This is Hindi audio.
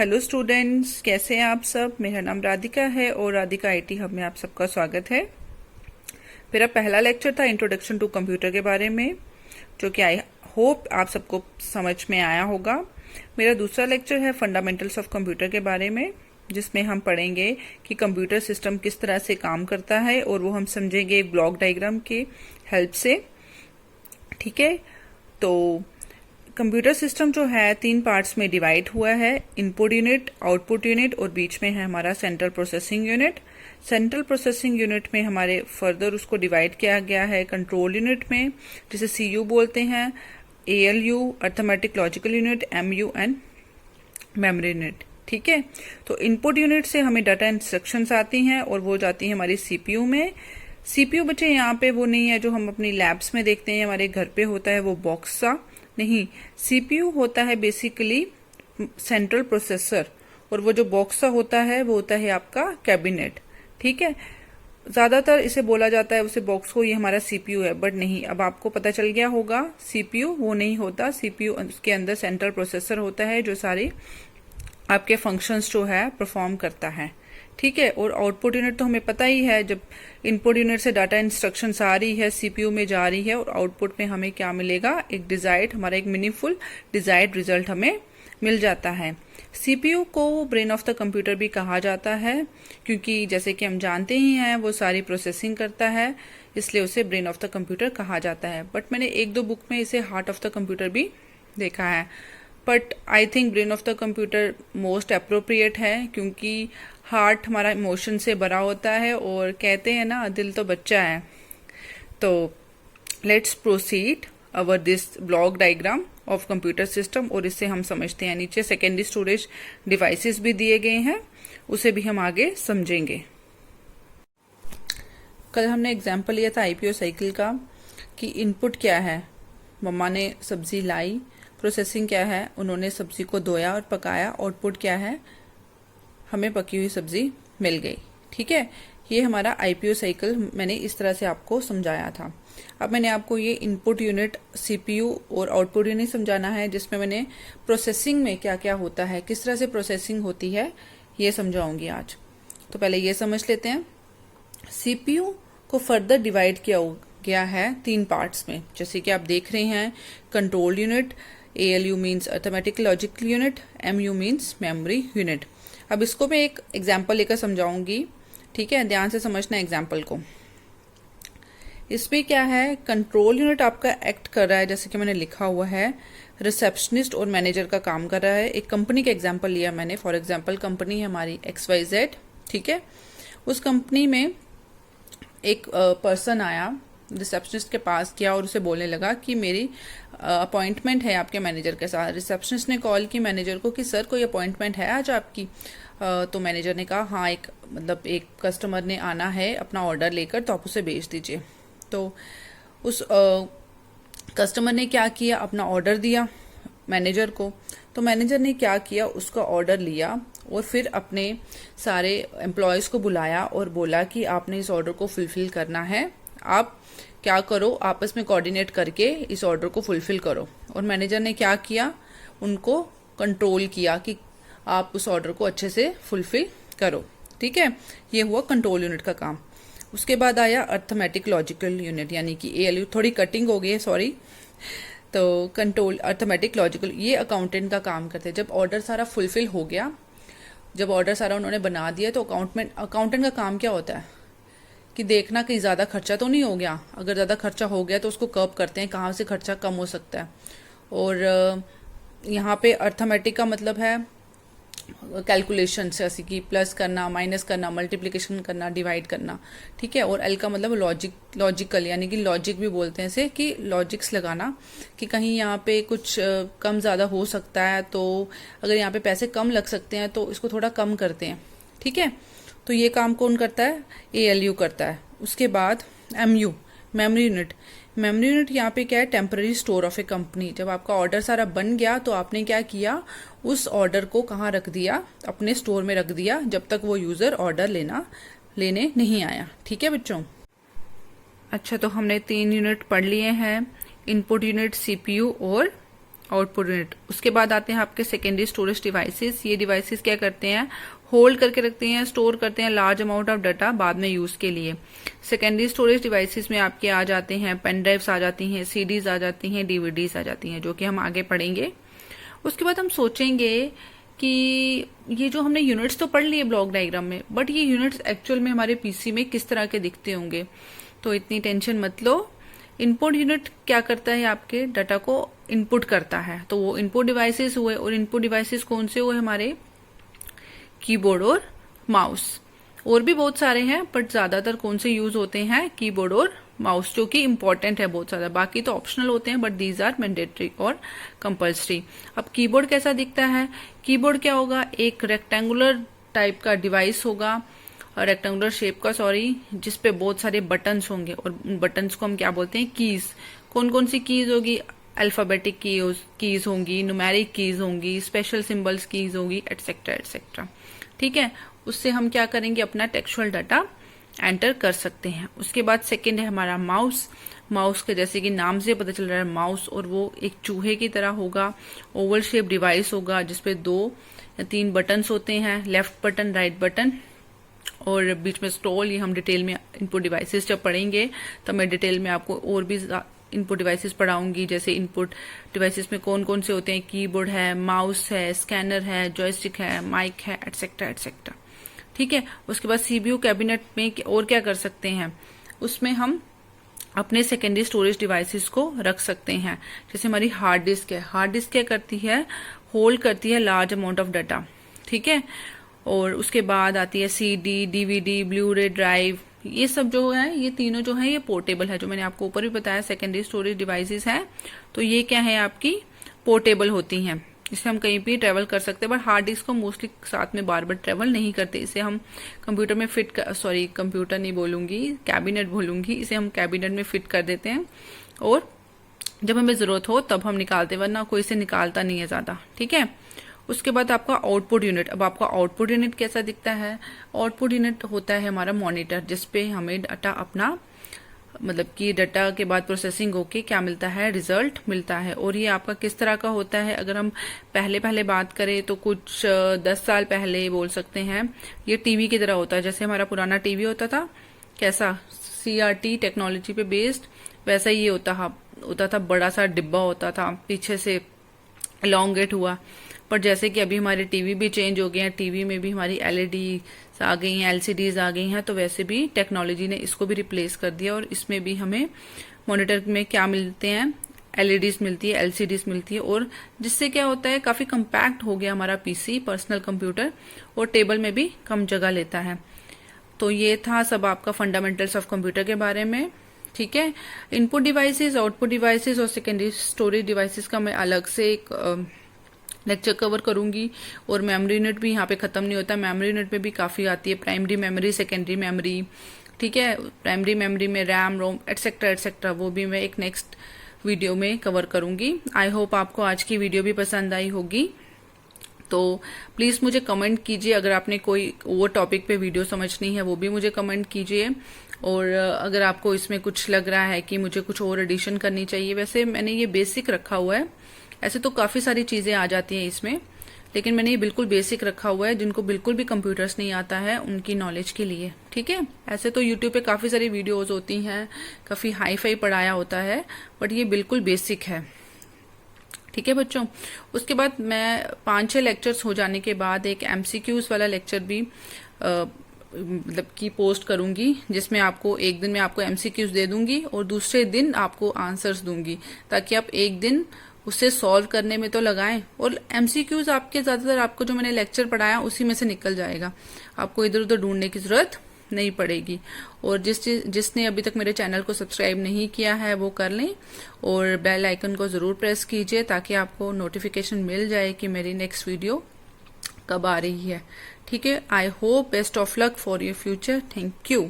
हेलो स्टूडेंट्स, कैसे हैं आप सब। मेरा नाम राधिका है और राधिका आईटी हब में आप सबका स्वागत है। मेरा पहला लेक्चर था इंट्रोडक्शन टू कंप्यूटर के बारे में, जो कि आई होप आप सबको समझ में आया होगा। मेरा दूसरा लेक्चर है फंडामेंटल्स ऑफ कंप्यूटर के बारे में, जिसमें हम पढ़ेंगे कि कंप्यूटर सिस्टम किस तरह से काम करता है, और वो हम समझेंगे एक ब्लॉक डायग्राम की हेल्प से। ठीक है, तो कंप्यूटर सिस्टम जो है 3 पार्ट्स में डिवाइड हुआ है, इनपुट यूनिट, आउटपुट यूनिट और बीच में है हमारा central processing unit. Central processing unit में हमारे फर्दर उसको डिवाइड किया गया है कंट्रोल यूनिट में, जिसे सीयू बोलते हैं, ALU arithmetic logical unit, MU and memory unit. ठीक है, तो इनपुट यूनिट से हमें डाटा इंस्ट्रक्शंस आती हैं और वो जाती हैं हमारी सीपीयू में। सीपीयू बच्चे यहाँ पे वो नहीं है जो हम अपनी लैब्स में देखते हैं, हमारे घर पे होता है वो बॉक्स सा नहीं। सीपीयू होता है बेसिकली सेंट्रल प्रोसेसर, और वो जो बॉक्स सा होता है वो होता है आपका कैबिनेट। ठीक है, ज्यादातर इसे बोला जाता है उसे बॉक्स को, ये हमारा सीपीयू है, बट नहीं, अब आपको पता चल गया होगा सीपीयू वो नहीं होता। सीपीयू उसके अंदर सेंट्रल प्रोसेसर होता है जो सारे आपके फंक्शंस जो है परफॉर्म करता है। ठीक है, और आउटपुट यूनिट तो हमें पता ही है, जब इनपुट यूनिट से डाटा इंस्ट्रक्शंस आ रही है सीपीयू में जा रही है, और आउटपुट में हमें क्या मिलेगा, एक डिजायर्ड, हमारा एक मीनिंगफुल डिजायर्ड रिजल्ट हमें मिल जाता है। सीपीयू को ब्रेन ऑफ द कंप्यूटर भी कहा जाता है, क्योंकि जैसे कि हम जानते ही हैं वो सारी प्रोसेसिंग करता है, इसलिए उसे ब्रेन ऑफ द कंप्यूटर कहा जाता है। बट मैंने 1-2 बुक में इसे हार्ट ऑफ द कंप्यूटर भी देखा है, but I think brain of the computer most appropriate है, क्योंकि हार्ट हमारा इमोशन से भरा होता है, और कहते हैं ना दिल तो बच्चा है। तो let's proceed our this block diagram of computer system, और इससे हम समझते हैं नीचे सेकेंडरी स्टोरेज डिवाइसेस भी दिए गए हैं, उसे भी हम आगे समझेंगे। कल हमने एग्जाम्पल लिया था आईपीओ साइकिल का, कि इनपुट क्या है, मम्मा ने सब्जी लाई, प्रोसेसिंग क्या है, उन्होंने सब्जी को धोया और पकाया, आउटपुट क्या है, हमें पकी हुई सब्जी मिल गई। ठीक है, ये हमारा आईपीओ साइकिल मैंने इस तरह से आपको समझाया था। अब मैंने आपको ये इनपुट यूनिट, सीपीयू और आउटपुट यूनिट समझाना है, जिसमें मैंने प्रोसेसिंग में क्या क्या होता है, किस तरह से प्रोसेसिंग होती है, ये समझाऊंगी आज। तो पहले ये समझ लेते हैं। सीपीयू को फर्दर डिवाइड किया गया है 3 पार्ट्स में, जैसे कि आप देख रहे हैं, control unit, ALU means arithmetic logical unit, MU means memory unit. अब इसको मैं एक एग्जाम्पल लेकर समझाऊंगी। ठीक है, ध्यान से समझना एग्जाम्पल को। इसमें क्या है, कंट्रोल यूनिट आपका एक्ट कर रहा है, जैसे कि मैंने लिखा हुआ है, रिसेप्शनिस्ट और मैनेजर का काम कर रहा है। एक कंपनी का एग्जाम्पल लिया मैंने, फॉर एग्जाम्पल कंपनी है हमारी XYZ। ठीक है, उस कंपनी में एक पर्सन आया, रिसेप्शनिस्ट के पास गया और उसे बोलने लगा कि मेरी अपॉइंटमेंट है आपके मैनेजर के साथ। रिसेप्शनिस्ट ने कॉल की मैनेजर को कि सर कोई अपॉइंटमेंट है आज आपकी। तो मैनेजर ने कहा हाँ, एक कस्टमर ने आना है अपना ऑर्डर लेकर, तो आप उसे भेज दीजिए। तो उस कस्टमर ने क्या किया, अपना ऑर्डर दिया मैनेजर को। तो मैनेजर ने क्या किया, उसका ऑर्डर लिया और फिर अपने सारे एम्प्लॉयज को बुलाया और बोला कि आपने इस ऑर्डर को फुलफिल करना है, आप क्या करो, आपस में कोऑर्डिनेट करके इस ऑर्डर को फुलफिल करो। और मैनेजर ने क्या किया, उनको कंट्रोल किया कि आप उस ऑर्डर को अच्छे से फुलफिल करो। ठीक है, ये हुआ कंट्रोल यूनिट का काम। उसके बाद आया अर्थमेटिक लॉजिकल यूनिट, यानी कि एएलयू, थोड़ी कटिंग हो गई है, सॉरी। तो कंट्रोल अर्थमेटिक लॉजिकल, ये अकाउंटेंट का काम करते हैं। जब ऑर्डर सारा फुलफिल हो गया, जब ऑर्डर सारा उन्होंने बना दिया, तो अकाउंटेंट का काम क्या होता है कि देखना कहीं ज़्यादा खर्चा तो नहीं हो गया। अगर ज़्यादा खर्चा हो गया तो उसको कर्व करते हैं, कहाँ से खर्चा कम हो सकता है। और यहाँ पे अर्थमेटिक का मतलब है कैलकुलेशन, जैसे कि प्लस करना, माइनस करना, मल्टीप्लिकेशन करना, डिवाइड करना। ठीक है, और एल का मतलब लॉजिकल, यानी कि लॉजिक भी बोलते हैं इसे, कि लॉजिक्स लगाना, कि कहीं यहाँ पे कुछ कम ज़्यादा हो सकता है, तो अगर यहाँ पे पैसे कम लग सकते हैं तो इसको थोड़ा कम करते हैं। ठीक है, तो ये काम कौन करता है, एएलयू करता है। उसके बाद MU, memory unit. Memory unit यहाँ पे क्या है, temporary store of A company. जब आपका ऑर्डर सारा बन गया तो आपने क्या किया, उस ऑर्डर को कहाँ रख दिया, अपने स्टोर में रख दिया, जब तक वो यूजर ऑर्डर लेने नहीं आया। ठीक है बच्चों। अच्छा, तो हमने 3 यूनिट पढ़ लिए हैं, इनपुट यूनिट, सीपीयू और आउटपुट यूनिट। उसके बाद आते हैं आपके सेकेंडरी स्टोरेज डिवाइसेस। ये डिवाइसेस क्या करते हैं, होल्ड करके रखते हैं, स्टोर करते हैं लार्ज अमाउंट ऑफ डाटा बाद में यूज के लिए। सेकेंडरी स्टोरेज डिवाइसेस में आपके आ जाते हैं पेन ड्राइव्स आ जाती हैं, सीडीज आ जाती हैं, डीवीडीज आ जाती हैं, जो कि हम आगे पढ़ेंगे। उसके बाद हम सोचेंगे कि ये जो हमने यूनिट्स तो पढ़ लिए ब्लॉक डायग्राम में, बट ये यूनिट्स एक्चुअल में हमारे पीसी में किस तरह के दिखते होंगे। तो इतनी टेंशन मत लो। इनपुट यूनिट क्या करता है, आपके डाटा को इनपुट करता है। तो वो इनपुट डिवाइसेस हुए, और इनपुट डिवाइसेस कौन से हुए हमारे, कीबोर्ड और माउस। और भी बहुत सारे हैं, बट ज्यादातर कौन से यूज होते हैं, कीबोर्ड और माउस, जो कि इंपॉर्टेंट है बहुत ज्यादा। बाकी तो ऑप्शनल होते हैं, बट दीज आर मैंडेटरी और कंपल्सरी। अब कीबोर्ड कैसा दिखता है, कीबोर्ड क्या होगा, एक रेक्टेंगुलर टाइप का डिवाइस होगा, रेक्टेंगुलर शेप का, सॉरी, जिसपे बहुत सारे बटन्स होंगे, और उन बटन्स को हम क्या बोलते हैं, कीज। कौन कौन सी कीज होगी, अल्फाबेटिक कीज होंगी, न्यूमेरिक कीज होंगी, स्पेशल सिंबल्स कीज होंगी, एटसेट्रा एटसेट्रा। ठीक है, उससे हम क्या करेंगे, अपना टेक्सचुअल डाटा एंटर कर सकते हैं। उसके बाद सेकंड है हमारा माउस। माउस के जैसे कि नाम से पता चल रहा है माउस, और वो एक चूहे की तरह होगा, ओवल शेप डिवाइस होगा, जिसपे 2 या 3 बटन्स होते हैं, लेफ्ट बटन, राइट बटन, और बीच में स्क्रॉल। ये हम डिटेल में इनपुट डिवाइसेस जब पढ़ेंगे तब मैं डिटेल में आपको और भी इनपुट डिवाइसेस पढ़ाऊंगी, जैसे इनपुट डिवाइसेस में कौन कौन से होते हैं, कीबोर्ड है, माउस है, स्कैनर है, जॉयस्टिक है, माइक है, एटसेट्रा एटसेट्रा। ठीक है, उसके बाद सीपीयू कैबिनेट में और क्या कर सकते हैं, उसमें हम अपने सेकेंडरी स्टोरेज डिवाइसेस को रख सकते हैं। जैसे हमारी हार्ड डिस्क है, हार्ड डिस्क क्या करती है, होल्ड करती है लार्ज अमाउंट ऑफ डाटा। ठीक है, और उसके बाद आती है सीडी, डीवीडी, ब्लू रे ड्राइव। ये सब जो है, ये तीनों जो है, ये पोर्टेबल है, जो मैंने आपको ऊपर भी बताया सेकेंडरी स्टोरेज डिवाइसेस हैं। तो ये क्या है, आपकी पोर्टेबल होती हैं, इससे हम कहीं भी ट्रेवल कर सकते हैं। बट हार्ड डिस्क को मोस्टली साथ में बार बार ट्रेवल नहीं करते, इसे हम कंप्यूटर में फिट सॉरी कंप्यूटर नहीं बोलूंगी, कैबिनेट बोलूंगी, इसे हम कैबिनेट में फिट कर देते हैं, और जब हमें जरूरत हो तब हम निकालते, वरना कोई इसे निकालता नहीं है ज्यादा। ठीक है, उसके बाद आपका आउटपुट यूनिट। अब आपका आउटपुट यूनिट कैसा दिखता है, आउटपुट यूनिट होता है हमारा मॉनिटर, जिसपे हमें डाटा अपना, मतलब कि डाटा के बाद प्रोसेसिंग होके क्या मिलता है, रिजल्ट मिलता है। और ये आपका किस तरह का होता है, अगर हम पहले पहले बात करें तो कुछ 10 साल पहले बोल सकते हैं, ये टीवी की तरह होता है। जैसे हमारा पुराना टीवी होता था, कैसा, सीआरटी टेक्नोलॉजी पे बेस्ड, वैसा ही ये होता था, बड़ा सा डिब्बा होता था, पीछे से एलोंगेट हुआ। पर जैसे कि अभी हमारे टीवी भी चेंज हो गए हैं, टीवी में भी हमारी एलईडी आ गई हैं, एलसीडीज आ गई हैं, तो वैसे भी टेक्नोलॉजी ने इसको भी रिप्लेस कर दिया, और इसमें भी हमें मॉनिटर में क्या मिलते हैं, एलईडीज मिलती है, एलसीडीज मिलती है, और जिससे क्या होता है, काफी कंपैक्ट हो गया हमारा पीसी, पर्सनल कंप्यूटर, और टेबल में भी कम जगह लेता है। तो ये था सब आपका फंडामेंटल्स ऑफ कंप्यूटर के बारे में। ठीक है, इनपुट डिवाइसेस, आउटपुट डिवाइसेस और सेकेंडरी स्टोरेज डिवाइसेस का मैं अलग से एक लेक्चर कवर करूंगी। और मेमोरी यूनिट भी यहाँ पे खत्म नहीं होता, मेमोरी यूनिट में भी काफी आती है, प्राइमरी मेमोरी, सेकेंडरी मेमोरी। ठीक है, प्राइमरी मेमोरी में रैम, रोम, एटसेट्रा एटसेट्रा, वो भी मैं एक नेक्स्ट वीडियो में कवर करूंगी। आई होप आपको आज की वीडियो भी पसंद आई होगी। तो प्लीज मुझे कमेंट कीजिए, अगर आपने कोई वो टॉपिक पे वीडियो समझनी है वो भी मुझे कमेंट कीजिए। और अगर आपको इसमें कुछ लग रहा है कि मुझे कुछ और एडिशन करनी चाहिए, वैसे मैंने ये बेसिक रखा हुआ है, ऐसे तो काफी सारी चीजें आ जाती हैं इसमें, लेकिन मैंने ये बिल्कुल बेसिक रखा हुआ है, जिनको बिल्कुल भी कंप्यूटर्स नहीं आता है उनकी नॉलेज के लिए। ठीक है, ऐसे तो यूट्यूब पे काफी सारी वीडियोस होती हैं, काफी हाई फाई पढ़ाया होता है, बट ये बिल्कुल बेसिक है। ठीक है बच्चों, उसके बाद मैं 5-6 लेक्चर्स हो जाने के बाद एक एमसीक्यूज वाला लेक्चर भी मतलब की पोस्ट करूंगी, जिसमें आपको एक दिन में आपको एमसीक्यूज दे दूंगी और दूसरे दिन आपको आंसर्स दूंगी, ताकि आप एक दिन उसे सॉल्व करने में तो लगाएं, और एमसीक्यूज आपके ज्यादातर आपको जो मैंने लेक्चर पढ़ाया उसी में से निकल जाएगा, आपको इधर उधर ढूंढने की जरूरत नहीं पड़ेगी। और जिसने अभी तक मेरे चैनल को सब्सक्राइब नहीं किया है वो कर लें, और बेल आइकन को जरूर प्रेस कीजिए, ताकि आपको नोटिफिकेशन मिल जाए कि मेरी नेक्स्ट वीडियो कब आ रही है। ठीक है, I hope best of luck for your future. Thank you.